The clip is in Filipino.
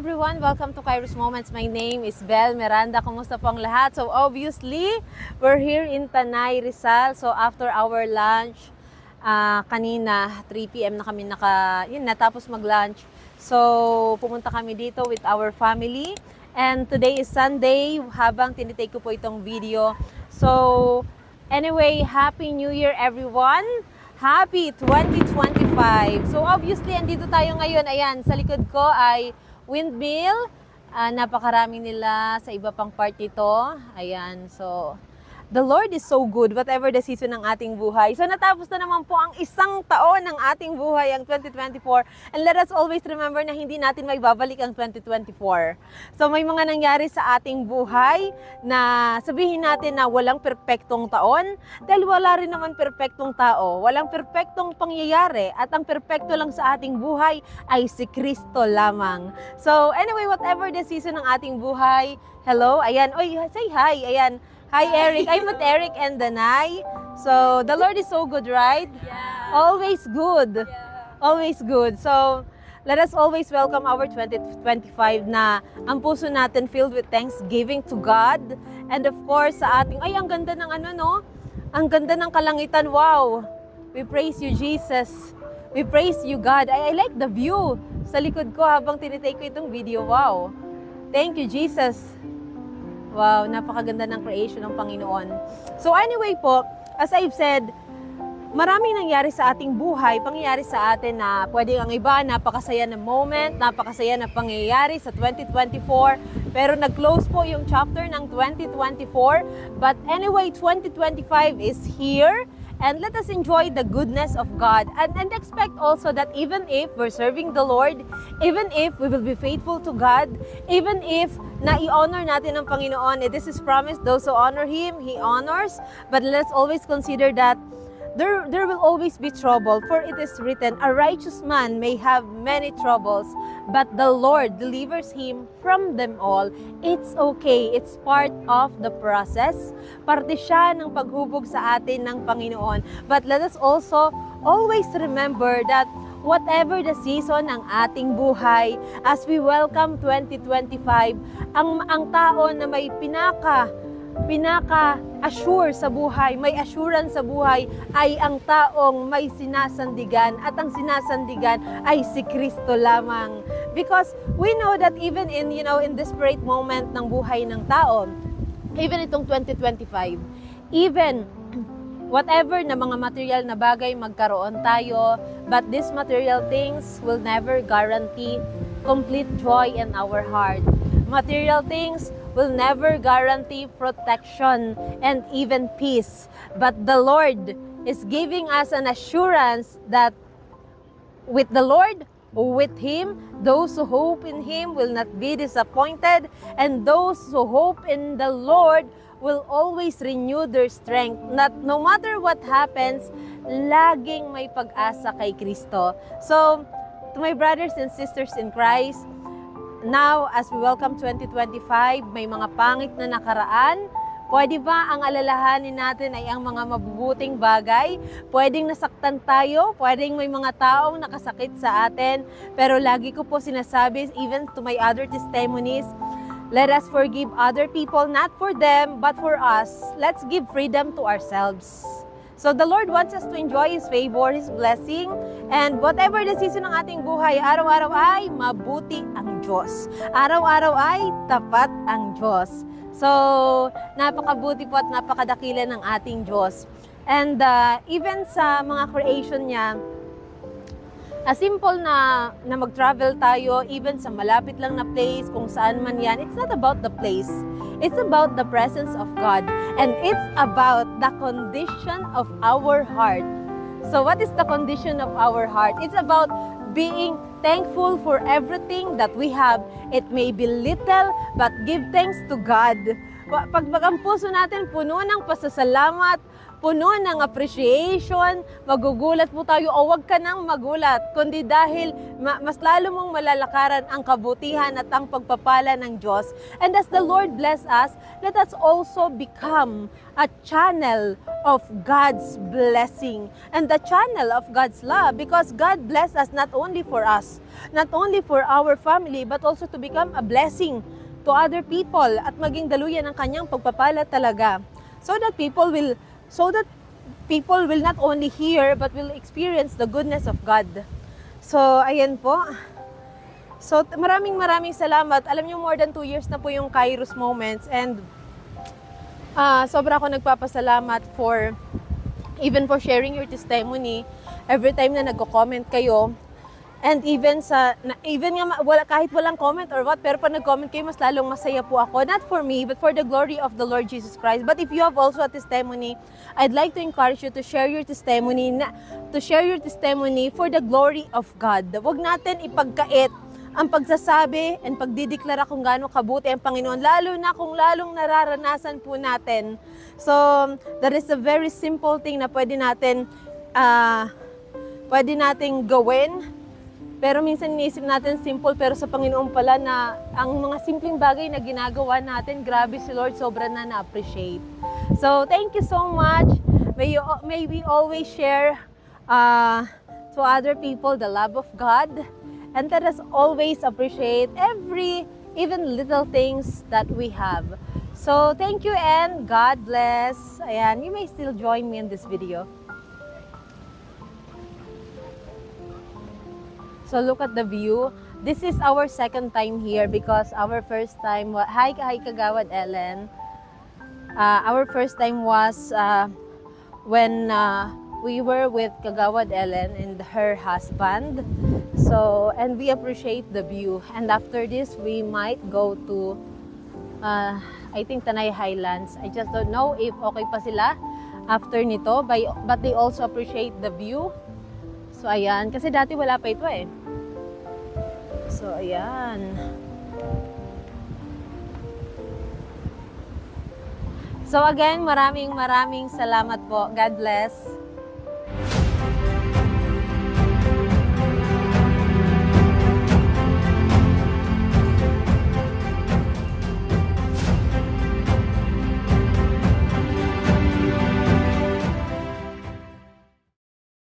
everyone! Welcome to Kairos Moments. My name is Bel Miranda. Kumusta po ang lahat? So obviously, we're here in Tanay, Rizal. So after our lunch, kanina 3 p.m. na kami natapos mag-lunch. So pumunta kami dito with our family. And today is Sunday habang tinitake ko po itong video. So anyway, Happy New Year everyone! Happy 2025! So obviously, andito tayo ngayon. Ayan, sa likod ko ay windmill. Napakarami nila sa iba pang part nito. Ayan, so the Lord is so good, whatever the season ng ating buhay. So natapos na naman po ang isang taon ng ating buhay, ang 2024. And let us always remember na hindi natin may babalik ang 2024. So may mga nangyari sa ating buhay na sabihin natin na walang perpektong taon, dahil wala rin naman perpektong tao. Walang perpektong pangyayari, at ang perpekto lang sa ating buhay ay si Kristo lamang. So anyway, whatever the season ng ating buhay, hello, ayan, oy, say hi, ayan. Hi, Eric. I'm with Eric and Danai. So, the Lord is so good, right? Yeah. Always good. Yeah. Always good. So, let us always welcome our 2025 na ang puso natin filled with thanksgiving to God. And of course, sa ating, ay, ang ganda ng Ang ganda ng kalangitan. Wow. We praise you, Jesus. We praise you, God. I like the view sa likod ko habang tinitake ko itong video. Wow. Thank you, Jesus. Wow, napakaganda ng creation ng Panginoon. So anyway po, as I've said, maraming nangyari sa ating buhay, pangyayari sa atin na pwede ang iba, napakasaya na moment, napakasaya na pangyayari sa 2024. Pero nag-close po yung chapter ng 2024. But anyway, 2025 is here. And let us enjoy the goodness of God. And expect also that even if we're serving the Lord, even if we will be faithful to God, even if na-i-honor natin ang Panginoon, this is promised, those who honor Him, He honors. But let's always consider that there will always be trouble. For it is written, a righteous man may have many troubles, but the Lord delivers him from them all. It's okay. It's part of the process. Parte siya ng paghubog sa atin ng Panginoon. But let us also always remember that whatever the season ng ating buhay, as we welcome 2025, ang tao na may pinaka-assure sa buhay, may assurance sa buhay, ay ang taong may sinasandigan, at ang sinasandigan ay si Kristo lamang. Because we know that even in desperate moment ng buhay ng tao, even itong 2025, even whatever na mga material na bagay magkaroon tayo, but these material things will never guarantee complete joy in our heart. Material things will never guarantee protection and even peace. But the Lord is giving us an assurance that with the Lord, with Him, those who hope in Him will not be disappointed, and those who hope in the Lord will always renew their strength. No matter what happens, laging may pag-asa kay Kristo. So, to my brothers and sisters in Christ, now, as we welcome 2025, may mga pangit na nakaraan. Pwede ba ang alalahanin natin ay ang mga mabubuting bagay? Pwedeng nasaktan tayo, pwedeng may mga taong nakasakit sa atin. Pero lagi ko po sinasabi, even to my other testimonies, let us forgive other people, not for them, but for us. Let's give freedom to ourselves. So the Lord wants us to enjoy His favor, His blessing, and whatever the season ng ating buhay, araw-araw ay mabuti ang Diyos. Araw-araw ay tapat ang Diyos. So, napakabuti po at napakadakila ng ating Diyos. And even sa mga creation niya, simple na mag-travel tayo, even sa malapit lang na place, kung saan man yan, it's not about the place. It's about the presence of God. And it's about the condition of our heart. So what is the condition of our heart? It's about being thankful for everything that we have. It may be little, but give thanks to God. Pag ang puso natin puno ng pasasalamat, puno ng appreciation, magugulat po tayo o wag ka nang magulat, kundi dahil mas lalo mong malalakaran ang kabutihan at ang pagpapala ng Diyos. And as the Lord bless us, let us also become a channel of God's blessing and the channel of God's love, because God bless us not only for us, not only for our family, but also to become a blessing to other people at maging daluyan ng kanyang pagpapala talaga. So that people will not only hear but will experience the goodness of God. So, ayan po. So, maraming salamat. Alam niyo, more than 2 years na po yung Kairos Moments, and sobra ako nagpapasalamat even for sharing your testimony every time na nagko-comment kayo. And even kahit walang comment or what, pero pag nag-comment kayo, mas lalong masaya po ako. Not for me, but for the glory of the Lord Jesus Christ. But if you have also a testimony, I'd like to encourage you to share your testimony, for the glory of God. Huwag natin ipagkait ang pagsasabi and pagdideklara kung gaano kabuti ang Panginoon, lalo na kung lalong nararanasan po natin. So, that is a very simple thing na pwede nating gawin. Pero minsan iniisip natin simple, pero sa Panginoon pala na ang mga simpleng bagay na ginagawa natin, grabe si Lord, sobra na na-appreciate. So, thank you so much. May we always share to other people the love of God. And let us always appreciate even little things that we have. So, thank you and God bless. Ayan, you may still join me in this video. So look at the view. This is our second time here because our first time, hi Kagawad Ellen. Our first time was when we were with Kagawad Ellen and her husband. So, and we appreciate the view. And after this, we might go to, I think Tanay Highlands. I just don't know if okay pa sila after nito, but they also appreciate the view. So ayan, kasi dati wala pa ito eh. So, ayan. So, again, maraming salamat po. God bless.